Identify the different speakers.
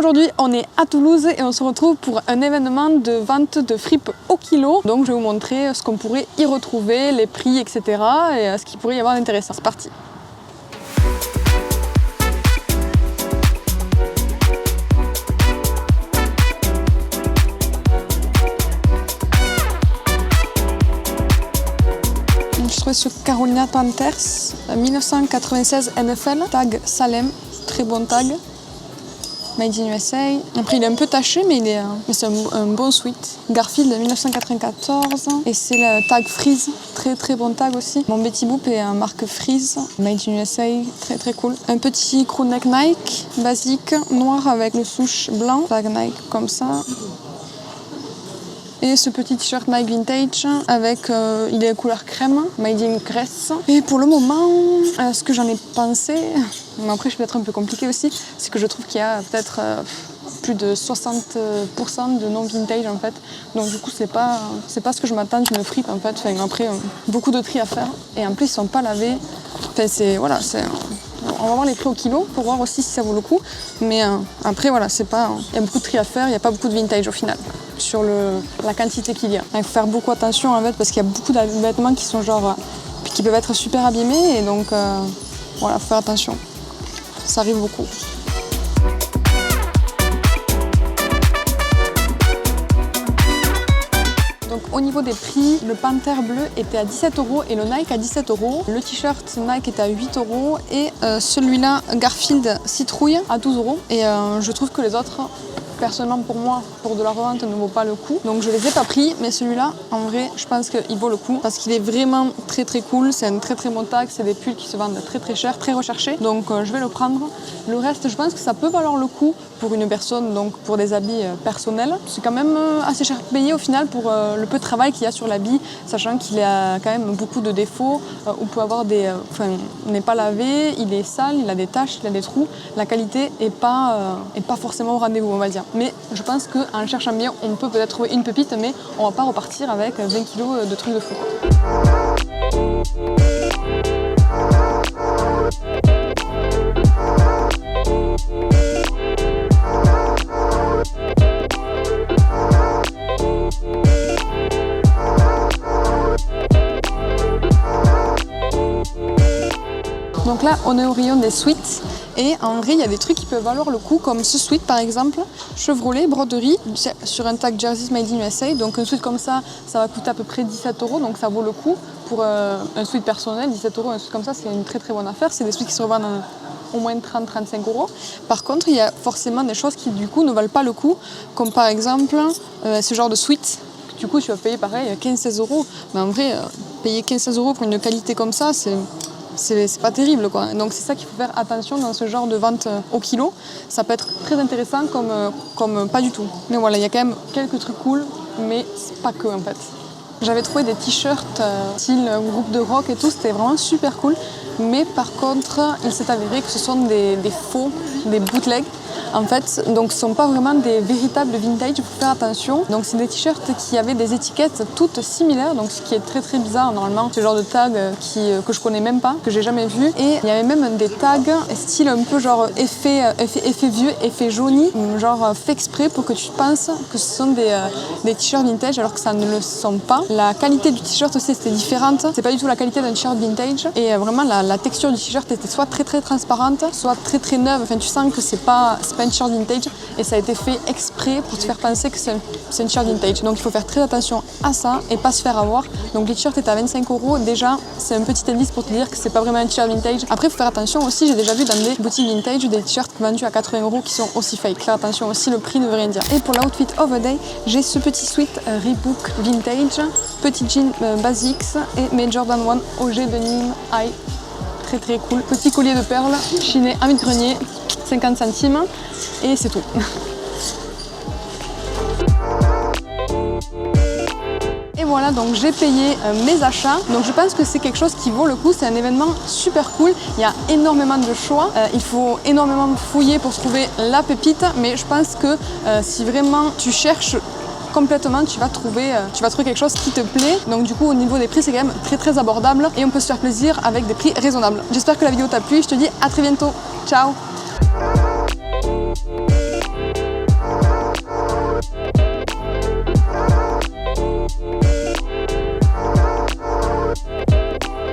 Speaker 1: Aujourd'hui, on est à Toulouse et on se retrouve pour un événement de vente de fripes au kilo. Donc je vais vous montrer ce qu'on pourrait y retrouver, les prix, etc. et ce qu'il pourrait y avoir d'intéressant. C'est parti. Je trouvais sur Carolina Panthers, 1996 NFL, tag Salem, très bon tag. Made in USA. Après, il est un peu taché, mais c'est un bon sweat. Garfield 1994. Et c'est le tag Freeze. Très très bon tag aussi. Mon Betty Boop est un marque Freeze. Made in USA. Très très cool. Un petit crew neck Nike, basique, noir avec le souche blanc. Tag Nike comme ça. Et ce petit t-shirt Nike Vintage avec, il est couleur crème, made in Grèce. Et pour le moment, ce que j'en ai pensé, mais après je peux être un peu compliqué aussi, c'est que je trouve qu'il y a peut-être plus de 60% de non-vintage en fait. Donc du coup c'est pas ce que je m'attends d'une fripe en fait. Enfin, après beaucoup de tri à faire et en plus ils sont pas lavés. Enfin, on va voir les prix au kilo pour voir aussi si ça vaut le coup. Mais après voilà, il y a beaucoup de tri à faire, il n'y a pas beaucoup de vintage au final sur la quantité qu'il y a. Il faut faire beaucoup attention en fait parce qu'il y a beaucoup de vêtements qui sont qui peuvent être super abîmés et donc voilà, faut faire attention. Ça arrive beaucoup. Donc au niveau des prix, le Panther bleu était à 17 € et le Nike à 17 €. Le t-shirt Nike était à 8 € et celui-là, Garfield citrouille à 12 €. Et je trouve que les autres, personnellement pour moi, pour de la revente, ne vaut pas le coup. Donc je les ai pas pris, mais celui-là, en vrai, je pense qu'il vaut le coup parce qu'il est vraiment très très cool. C'est un très très bon tag, c'est des pulls qui se vendent très très cher, très recherchés. Donc je vais le prendre. Le reste, je pense que ça peut valoir le coup pour une personne, donc pour des habits personnels. C'est quand même assez cher payé au final pour le peu de travail qu'il y a sur l'habit, sachant qu'il a quand même beaucoup de défauts. On peut avoir il n'est pas lavé, il est sale, il a des taches, il a des trous. La qualité est pas forcément au rendez-vous, on va dire. Mais je pense qu'en cherchant bien, on peut peut-être trouver une pépite, mais on va pas repartir avec 20 kg de trucs de fou. Donc là, on est au rayon des sweats et en vrai, il y a des trucs qui peuvent valoir le coup, comme ce sweat par exemple, Chevrolet, broderie, sur un tag Jersey Made in USA. Donc un sweat comme ça va coûter à peu près 17 €, donc ça vaut le coup pour un sweat personnel. 17 €, un sweat comme ça, c'est une très très bonne affaire. C'est des sweats qui se revendent au moins 30-35 €. Par contre, il y a forcément des choses qui du coup ne valent pas le coup, comme par exemple ce genre de sweat. Du coup, tu vas payer pareil 15-16 €. Mais en vrai, payer 15-16 € pour une qualité comme ça, c'est pas terrible quoi. Donc c'est ça qu'il faut faire attention dans ce genre de vente au kilo. Ça peut être très intéressant comme pas du tout. Mais voilà, il y a quand même quelques trucs cool, mais c'est pas que en fait. J'avais trouvé des t-shirts style groupe de rock et tout, c'était vraiment super cool. Mais par contre, il s'est avéré que ce sont des faux, des bootlegs. En fait, donc ce ne sont pas vraiment des véritables vintage, il faut faire attention. Donc c'est des t-shirts qui avaient des étiquettes toutes similaires, donc ce qui est très très bizarre normalement. Ce genre de tag que je connais même pas, que j'ai jamais vu. Et il y avait même des tags style un peu genre effet vieux, effet jauni, genre fait exprès pour que tu penses que ce sont des t-shirts vintage alors que ça ne le sont pas. La qualité du t-shirt aussi c'était différente. C'est pas du tout la qualité d'un t-shirt vintage. Et vraiment la texture du t-shirt était soit très très transparente, soit très très neuve. Enfin tu sens que c'est pas un t-shirt vintage et ça a été fait exprès pour te faire penser que c'est un t-shirt vintage. Donc il faut faire très attention à ça et pas se faire avoir. Donc les t-shirts étaient à 25 €. Déjà, c'est un petit indice pour te dire que c'est pas vraiment un t-shirt vintage. Après, il faut faire attention aussi. J'ai déjà vu dans des boutiques vintage des t-shirts vendus à 80 € qui sont aussi fake. Faire attention aussi, le prix ne veut rien dire. Et pour l'outfit of the day, j'ai ce petit sweat Reebok vintage, petit jean basics et mes Jordan 1 OG de Nîmes High. Très très cool. Petit collier de perles chiné à vide-grenier, 50 centimes et c'est tout. Et voilà, donc j'ai payé mes achats. Donc je pense que c'est quelque chose qui vaut le coup. C'est un événement super cool. Il y a énormément de choix. Il faut énormément fouiller pour trouver la pépite. Mais je pense que si vraiment tu cherches complètement, tu vas trouver quelque chose qui te plaît. Donc du coup au niveau des prix c'est quand même très très abordable et on peut se faire plaisir avec des prix raisonnables. J'espère que la vidéo t'a plu, je te dis à très bientôt, ciao.